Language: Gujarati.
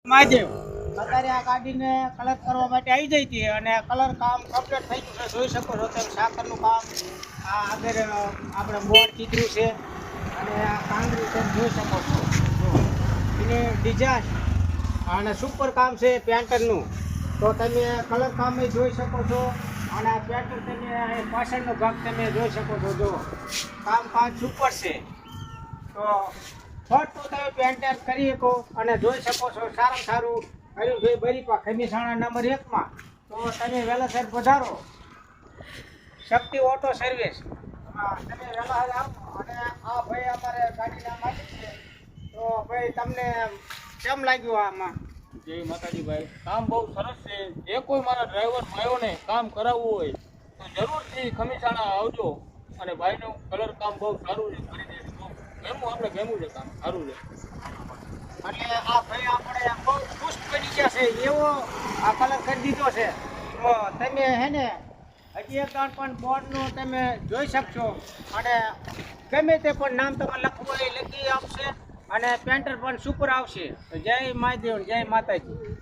મહાદેવ અત્યારે આ ગાડીને કલર કરવા માટે આવી જઈ હતી અને કલર કામ કમ્પ્લીટ થઈ ગયું છે. જોઈ શકો છો તમે સાકરનું કામ. આ આગળ આપણે બોર્ડ કીધું છે અને આ કાંગરી તમે જોઈ શકો છો. એની ડિઝાઇન અને સુપર કામ છે પેન્ટરનું. તો તમે કલર કામ જોઈ શકો છો અને આ પેન્ટર તમે પાછળનો ભાગ તમે જોઈ શકો છો. જો કામ સુપર છે. તો ફટ તમે પેન્ટર કરી શકો અને જોઈ શકો છો. સારામાં સારું હરીભાઈ બરીપા ખમીસાણા નંબર 1 માં. તો તમે વહેલા સાહેબ પધારો. શક્તિ ઓટો સર્વિસ તમે વહેલા આવો. અને આ ભાઈ અમારે ગાડીના માલિક છે. તો ભાઈ તમને કેમ લાગ્યું આમાં? જય માતાજી ભાઈ, કામ બહુ સરસ છે. જે કોઈ મારા ડ્રાઈવર ભાઈઓને કામ કરાવવું હોય તો જરૂરથી ખમીસાણા આવજો. અને ભાઈનું કલર કામ બહુ સારું છે, કરી દે. આપણે ગેમું છે, કામ સારું છે. એટલે આ ભાઈ આપણે બહુ ખુશ બની ગયા છે એવો આ કલર કરી દીધો છે. તો તમે હે ને હજી એક પણ બોર્ડનું તમે જોઈ શકશો અને ગમે તે પણ નામ તમારે લખવું હોય લખી આપશે અને પેન્ટર પણ સુપર આવશે. જય મહાદેવ, જય માતાજી.